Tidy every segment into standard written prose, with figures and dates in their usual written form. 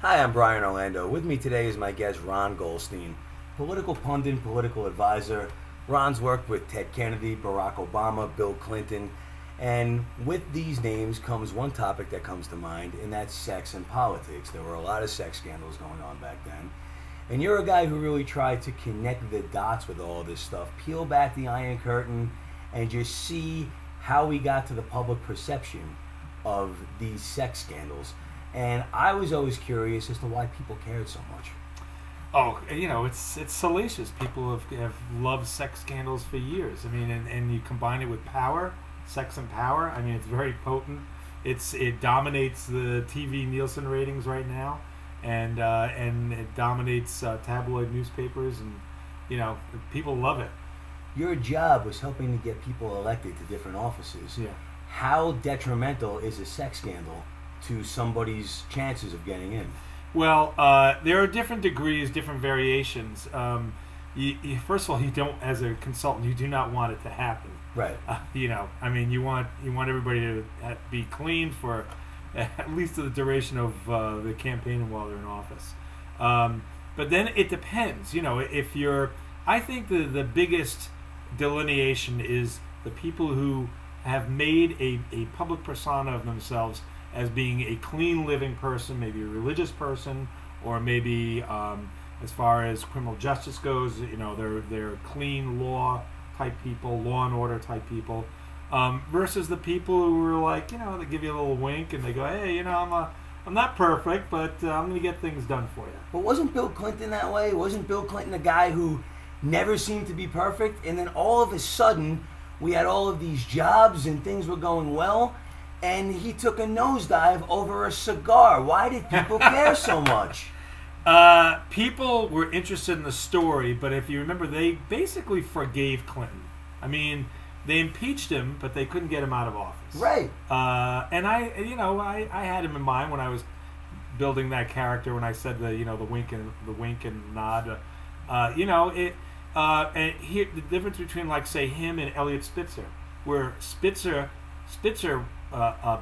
Hi, I'm Brian Orlando. With me today is my guest Ron Goldstein, political pundit, political advisor. Ron's worked with Ted Kennedy, Barack Obama, Bill Clinton, and with these names comes one topic that comes to mind, and that's sex and politics. There were a lot of sex scandals going on back then. And you're a guy who really tried to connect the dots with all this stuff, peel back the Iron Curtain, and just see how we got to the public perception of these sex scandals. And I was always curious as to why people cared so much. Oh, it's salacious. People have loved sex scandals for years. I mean, and you combine it with power, sex and power. I mean, it's very potent. It dominates the TV Nielsen ratings right now, and it dominates tabloid newspapers, and people love it. Your job was helping to get people elected to different offices. Yeah. How detrimental is a sex scandal to somebody's chances of getting in? Well, there are different degrees, different variations. First of all, you don't, as a consultant, you do not want it to happen. Right. You want everybody to be clean for at least the duration of the campaign while they're in office. But then it depends. I think the biggest delineation is the people who have made a public persona of themselves as being a clean living person, maybe a religious person, or maybe as far as criminal justice goes, they're clean law type people, law and order type people, versus the people who are like, they give you a little wink and they go, hey, I'm not perfect, but I'm going to get things done for you. But wasn't Bill Clinton that way? Wasn't Bill Clinton a guy who never seemed to be perfect? And then all of a sudden, we had all of these jobs and things were going well, and he took a nosedive over a cigar. Why did people care so much? People were interested in the story, but if you remember, they basically forgave Clinton. I mean, they impeached him, but they couldn't get him out of office. Right. And I had him in mind when I was building that character when I said the wink and nod. And here the difference between, like, say, him and Eliot Spitzer, where Spitzer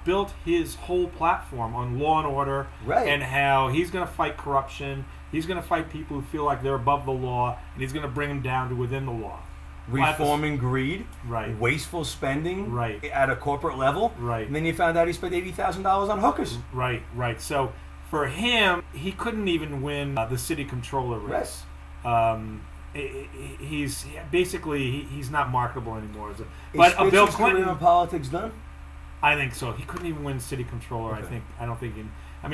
built his whole platform on law and order, right, and how he's going to fight corruption, he's going to fight people who feel like they're above the law, and he's going to bring them down to within the law. Reforming greed, right, wasteful spending, right, at a corporate level, right, and then you found out he spent $80,000 on hookers. Right. So for him, he couldn't even win the city controller race. Right. He's basically he's not marketable anymore. But Bill Clinton career in politics done? I think so. He couldn't even win city controller. Okay. I don't think.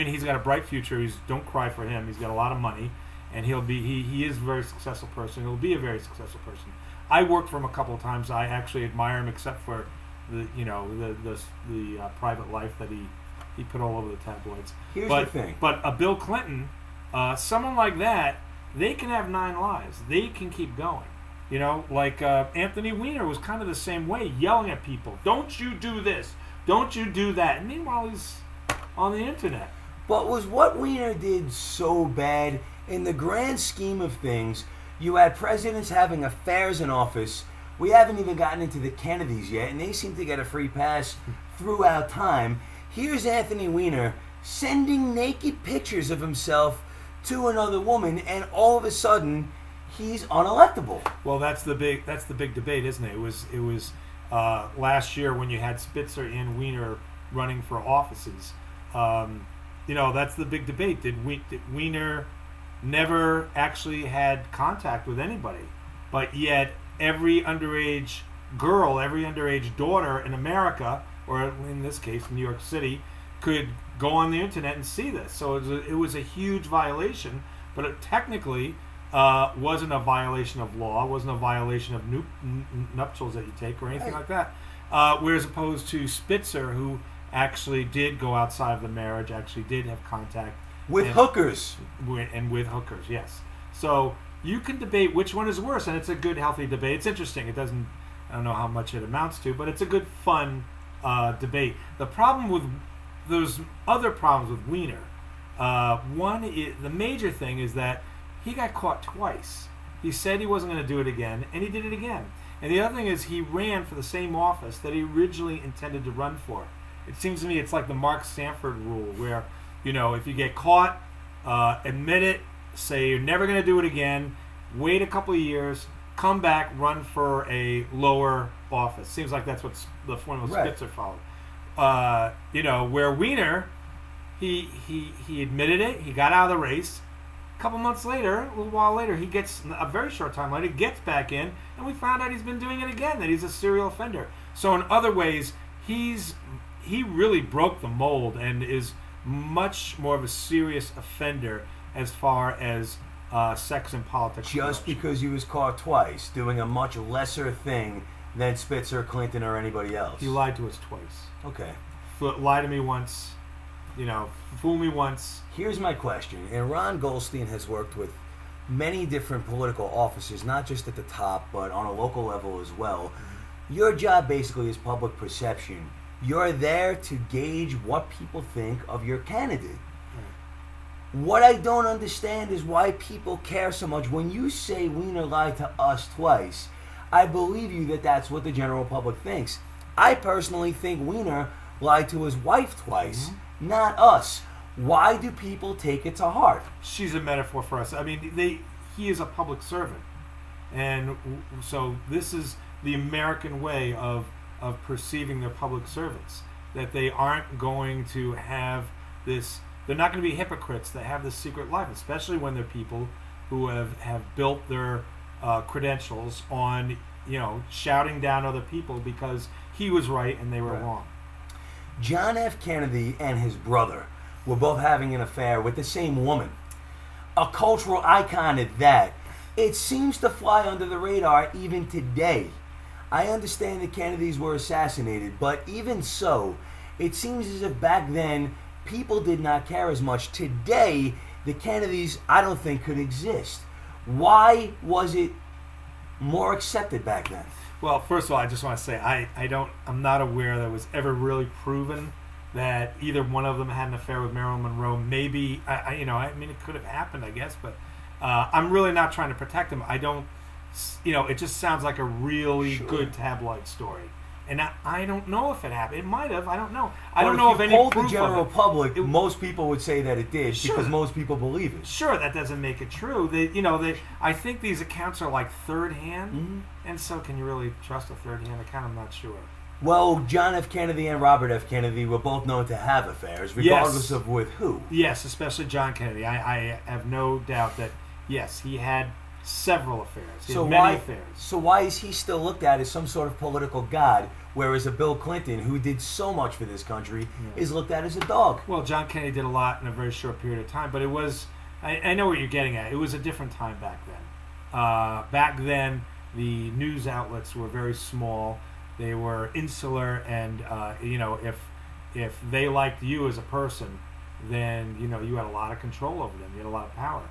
He's got a bright future. Don't cry for him. He's got a lot of money, and he is a very successful person. He'll be a very successful person. I worked for him a couple of times. I actually admire him, except for the private life that he put all over the tabloids. Here's the thing. But Bill Clinton, someone like that, they can have 9 lives. They can keep going. Anthony Weiner was kind of the same way, yelling at people, "Don't you do this? Don't you do that?" And meanwhile, he's on the internet. But was what Weiner did so bad? In the grand scheme of things, you had presidents having affairs in office. We haven't even gotten into the Kennedys yet, and they seem to get a free pass throughout time. Here's Anthony Weiner sending naked pictures of himself to another woman, and all of a sudden, he's unelectable. Well, that's the big debate, isn't it? It was last year when you had Spitzer and Weiner running for offices. That's the big debate. Did Weiner never actually had contact with anybody, but yet every underage girl, every underage daughter in America, or in this case, New York City, could go on the internet and see this. So it was a huge violation, but it technically wasn't a violation of law, wasn't a violation of nuptials that you take or anything like that. Whereas opposed to Spitzer, who actually did go outside of the marriage, actually did have contact with hookers. With hookers, yes. So you can debate which one is worse, and it's a good, healthy debate. It's interesting. I don't know how much it amounts to, but it's a good, fun debate. The problem with there's other problems with Weiner. The major thing is that he got caught twice. He said he wasn't going to do it again, and he did it again. And the other thing is he ran for the same office that he originally intended to run for. It seems to me it's like the Mark Sanford rule, where, you know, if you get caught, admit it, say you're never going to do it again, wait a couple of years, come back, run for a lower office. Seems like that's what the formula Spitzer followed. Where Weiner, he admitted it, he got out of the race. A couple months later, a little while later, he gets, a very short time later, gets back in, and we found out he's been doing it again, that he's a serial offender. So in other ways, he really broke the mold and is much more of a serious offender as far as sex and politics. Just because he was caught twice doing a much lesser thing than Spitzer, Clinton, or anybody else. He lied to us twice. Okay. Lie to me once, fool me once. Here's my question. And Ron Goldstein has worked with many different political offices, not just at the top, but on a local level as well. Mm-hmm. Your job basically is public perception. You're there to gauge what people think of your candidate. What I don't understand is why people care so much. When you say Weiner lied to us twice, I believe you that that's what the general public thinks. I personally think Weiner lied to his wife twice, not us. Why do people take it to heart? She's a metaphor for us. I mean, he is a public servant. And so this is the American way of perceiving their public servants, that they aren't going to have this. They're not going to be hypocrites that have this secret life, especially when they're people who have built their credentials on, shouting down other people because he was right and they were wrong. John F. Kennedy and his brother were both having an affair with the same woman. A cultural icon at that. It seems to fly under the radar even today. I understand the Kennedys were assassinated, but even so, it seems as if back then people did not care as much. Today, the Kennedys, I don't think, could exist. Why was it more accepted back then? Well, first of all, I just want to say I'm not aware that it was ever really proven that either one of them had an affair with Marilyn Monroe. Maybe it could have happened, I guess, but I'm really not trying to protect them. I don't, it just sounds like a really good tabloid story. And I don't know if it happened. It might have. I don't know. I don't know if any proof of it. The general public, most people would say that it did because most people believe it. Sure, that doesn't make it true. I think these accounts are like third hand, and so can you really trust a third hand account? I'm not sure. Well, John F. Kennedy and Robert F. Kennedy were both known to have affairs, regardless of with who. Yes, especially John Kennedy. I have no doubt that he had several affairs. He had many affairs. So why is he still looked at as some sort of political god, whereas a Bill Clinton, who did so much for this country, is looked at as a dog? Well, John Kennedy did a lot in a very short period of time, but it was, I know what you're getting at. It was a different time back then. Back then, the news outlets were very small. They were insular, and if they liked you as a person, then you had a lot of control over them. You had a lot of power.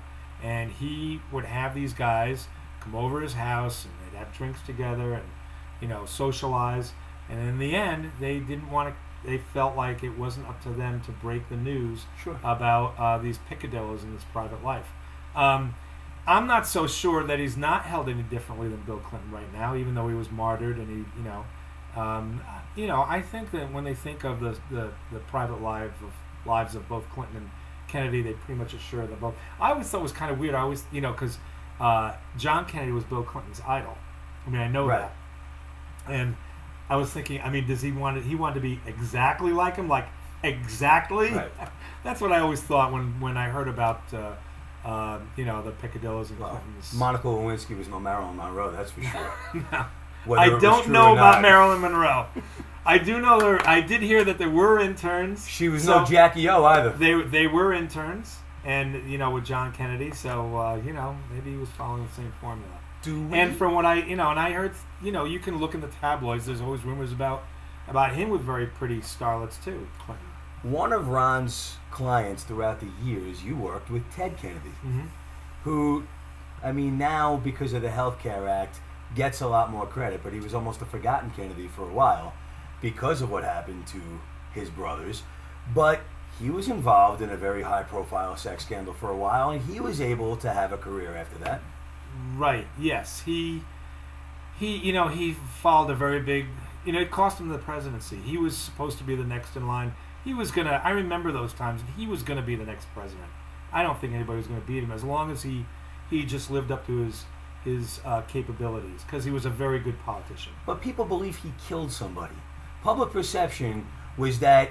And he would have these guys come over his house, and they'd have drinks together and, socialize. And in the end, they didn't want to. They felt like it wasn't up to them to break the news about these picadillos in his private life. I'm not so sure that he's not held any differently than Bill Clinton right now, even though he was martyred and he, I think that when they think of the private lives of both Clinton and Kennedy, they pretty much assure them both. I always thought it was kind of weird. I always, because John Kennedy was Bill Clinton's idol. I mean, I know that. And I was thinking, does he wanted to be exactly like him? Like, exactly? Right. That's what I always thought when I heard about, the picadillos and Clintons. Monica Lewinsky was no Marilyn Monroe, that's for sure. No. I don't know about Marilyn Monroe. I do know I did hear that there were interns. She was no Jackie O either. They were interns, and with John Kennedy, so maybe he was following the same formula. And from what I heard, you can look in the tabloids. There's always rumors about him with very pretty starlets too. Clinton. One of Ron's clients throughout the years, you worked with Ted Kennedy, who, now because of the Health Care Act, gets a lot more credit, but he was almost a forgotten Kennedy for a while because of what happened to his brothers. But he was involved in a very high-profile sex scandal for a while, and he was able to have a career after that. Right. Yes. He followed a very big. It cost him the presidency. He was supposed to be the next in line. He was gonna. I remember those times. He was gonna be the next president, I don't think anybody was going to beat him as long as he just lived up to his capabilities, because he was a very good politician. But people believe he killed somebody. Public perception was that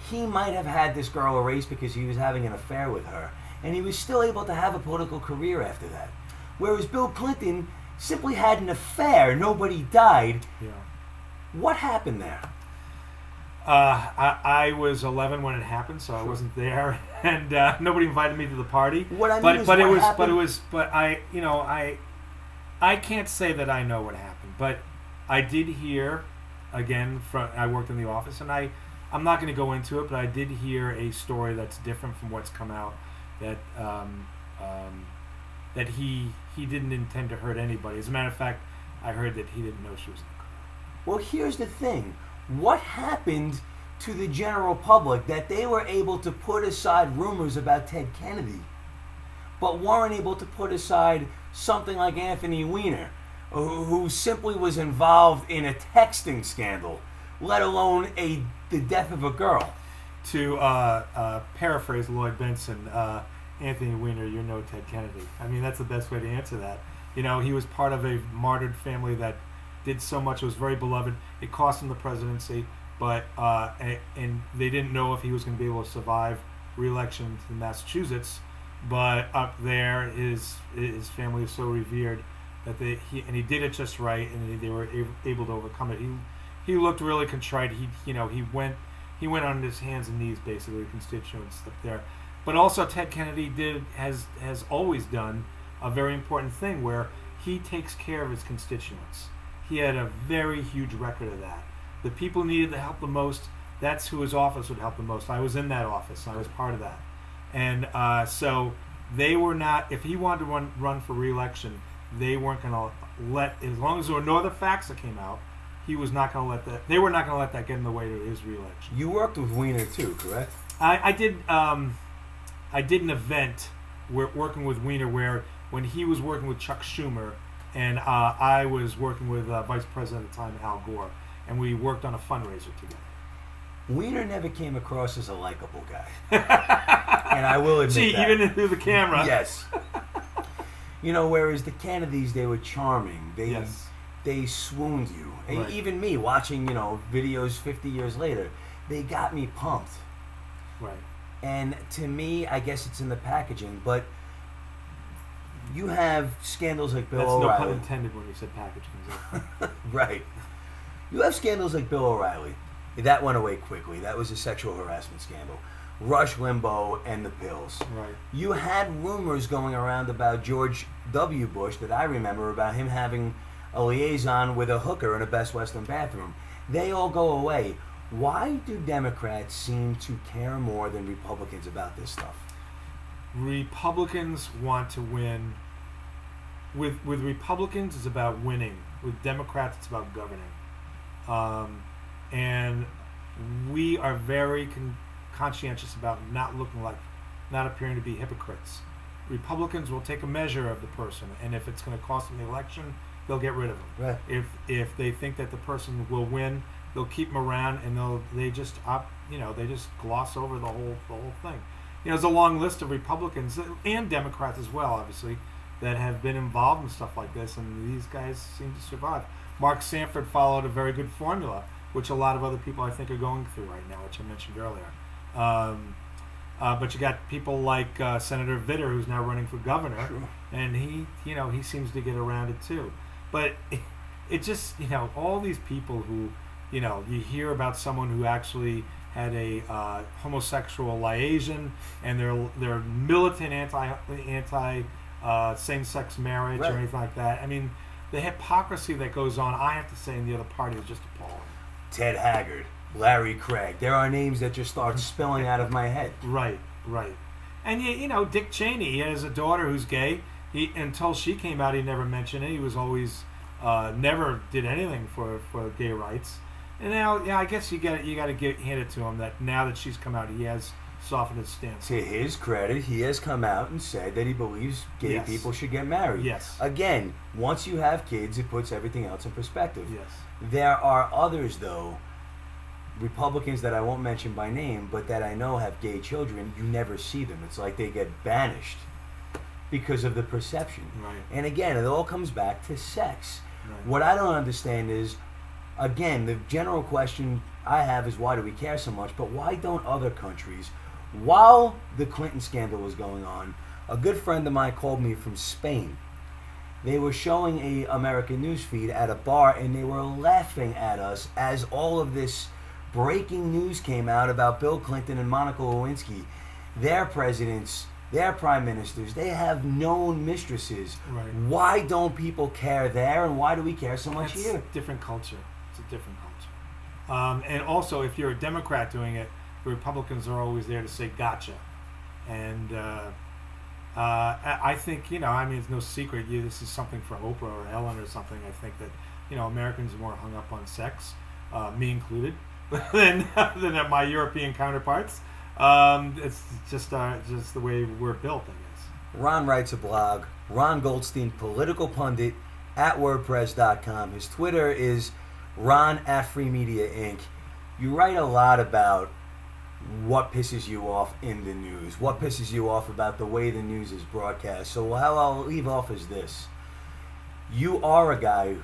he might have had this girl erased because he was having an affair with her, and he was still able to have a political career after that. Whereas Bill Clinton simply had an affair, nobody died. Yeah. What happened there? I was 11 when it happened, so I wasn't there, and nobody invited me to the party. What I mean I can't say that I know what happened, but I did hear, again, I worked in the office, and I'm not going to go into it, but I did hear a story that's different from what's come out, that that he didn't intend to hurt anybody. As a matter of fact, I heard that he didn't know she was in the car. Well, here's the thing. What happened to the general public that they were able to put aside rumors about Ted Kennedy, but weren't able to put aside something like Anthony Weiner, who simply was involved in a texting scandal, let alone the death of a girl? To paraphrase Lloyd Benson, Anthony Weiner, you're no Ted Kennedy. I mean, that's the best way to answer that. You know, he was part of a martyred family that did so much. It was very beloved. It cost him the presidency, but and they didn't know if he was going to be able to survive re-election to Massachusetts. But up there, his family is so revered that he did it just right, and they were able to overcome it. He looked really contrite. He went on his hands and knees, basically, constituents up there. But also, Ted Kennedy has always done a very important thing where he takes care of his constituents. He had a very huge record of that. The people needed the help the most. That's who his office would help the most. I was in that office. I was part of that. And so they were not, if he wanted to run for re-election, they weren't going to let, as long as there were no other facts that came out, he was not going to let that, they were not going to let that get in the way of his re-election. You worked with Weiner too, correct? I did an event working with Weiner where when he was working with Chuck Schumer, and I was working with Vice President at the time, Al Gore, and we worked on a fundraiser together. Weiner never came across as a likable guy. And I will admit that. Even through the camera. Yes. You know, whereas the Kennedys, they were charming. They swooned you. Right. Even me, watching, videos 50 years later, they got me pumped. Right. And to me, I guess it's in the packaging, but you have scandals like Bill O'Reilly. That's no pun intended when you said packaging. Right. You have scandals like Bill O'Reilly. That went away quickly. That was a sexual harassment scandal. Rush Limbaugh and the pills. Right. You had rumors going around about George W. Bush that I remember about him having a liaison with a hooker in a Best Western bathroom. They all go away. Why do Democrats seem to care more than Republicans about this stuff? Republicans want to win. With Republicans, it's about winning. With Democrats, it's about governing. And we are very conscientious about not appearing to be hypocrites. Republicans will take a measure of the person, and if it's going to cost them the election, they'll get rid of them. Right. If they think that the person will win, they'll keep them around, and they just gloss over the whole thing. There's a long list of Republicans and Democrats as well, obviously, that have been involved in stuff like this, and these guys seem to survive. Mark Sanford followed a very good formula, which a lot of other people I think are going through right now, which I mentioned earlier. But you got people like Senator Vitter, who's now running for governor, Sure. and he seems to get around it too. But it just, all these people who, you hear about someone who actually had a homosexual liaison, and they're militant anti same-sex marriage Right. or anything like that. I mean, the hypocrisy that goes on, I have to say, in the other party is just appalling. Ted Haggard, Larry Craig. There are names that just start spilling out of my head. Right. And Dick Cheney, he has a daughter who's gay. Until she came out, he never mentioned it. He was always never did anything for gay rights. And now, I guess you got to hand it to him that now that she's come out, he has softened his stance. To his credit, he has come out and said that he believes gay Yes. people should get married. Yes. Again, once you have kids, it puts everything else in perspective. Yes. There are others, though, Republicans that I won't mention by name, but that I know have gay children, you never see them. It's like they get banished because of the perception. Right. And again, it all comes back to sex. Right. What I don't understand is, again, the general question I have is why do we care so much? But why don't other countries, while the Clinton scandal was going on, a good friend of mine called me from Spain. They were showing a American news feed at a bar, and they were laughing at us as all of this breaking news came out about Bill Clinton and Monica Lewinsky. Their presidents, their prime ministers, they have known mistresses. Right. Why don't people care there, and why do we care so much It's here? different culture. It's a different culture. And also, if you're a Democrat doing it, the Republicans are always there to say gotcha. And I think, I mean, it's no secret. This is something for Oprah or Ellen or something. I think that, Americans are more hung up on sex, me included, than my European counterparts. It's just the way we're built, I guess. Ron writes a blog, Ron Goldstein, political pundit, at WordPress.com. His Twitter is Ron at Free Media Inc. You write a lot about what pisses you off in the news, what pisses you off about the way the news is broadcast. So how I'll leave off is this. You are a guy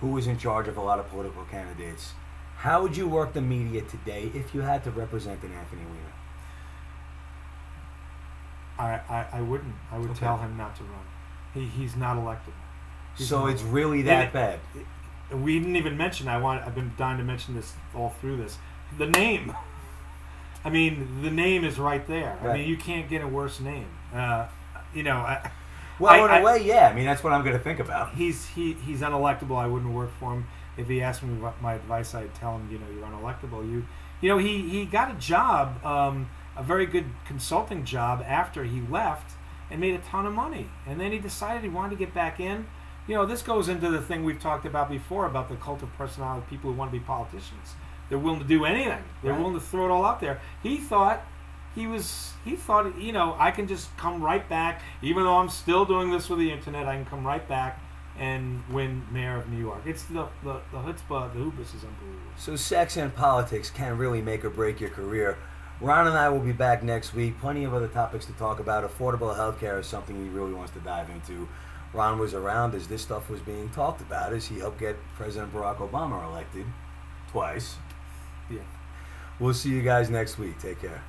who is in charge of a lot of political candidates. How would you work the media today if you had to represent an Anthony Weiner? I wouldn't. I would tell him not to run. He's not electable. So it's really that bad? We didn't even mention, I've been dying to mention this all through this, the name. I mean, the name is right there. Right. I mean, you can't get a worse name. Well, in a way, yeah. I mean, that's what I'm going to think about. He's unelectable. I wouldn't work for him. If he asked me my advice, I'd tell him, you're unelectable. He got a job, a very good consulting job after he left, and made a ton of money. And then he decided he wanted to get back in. This goes into the thing we've talked about before about the cult of personality, people who want to be politicians. They're willing to do anything. They're willing to throw it all out there. He thought, I can just come right back, even though I'm still doing this with the internet, I can come right back and win mayor of New York. It's the chutzpah, the hubris is unbelievable. So sex and politics can really make or break your career. Ron and I will be back next week. Plenty of other topics to talk about. Affordable health care is something he really wants to dive into. Ron was around as this stuff was being talked about, as he helped get President Barack Obama elected twice. Yeah. We'll see you guys next week. Take care.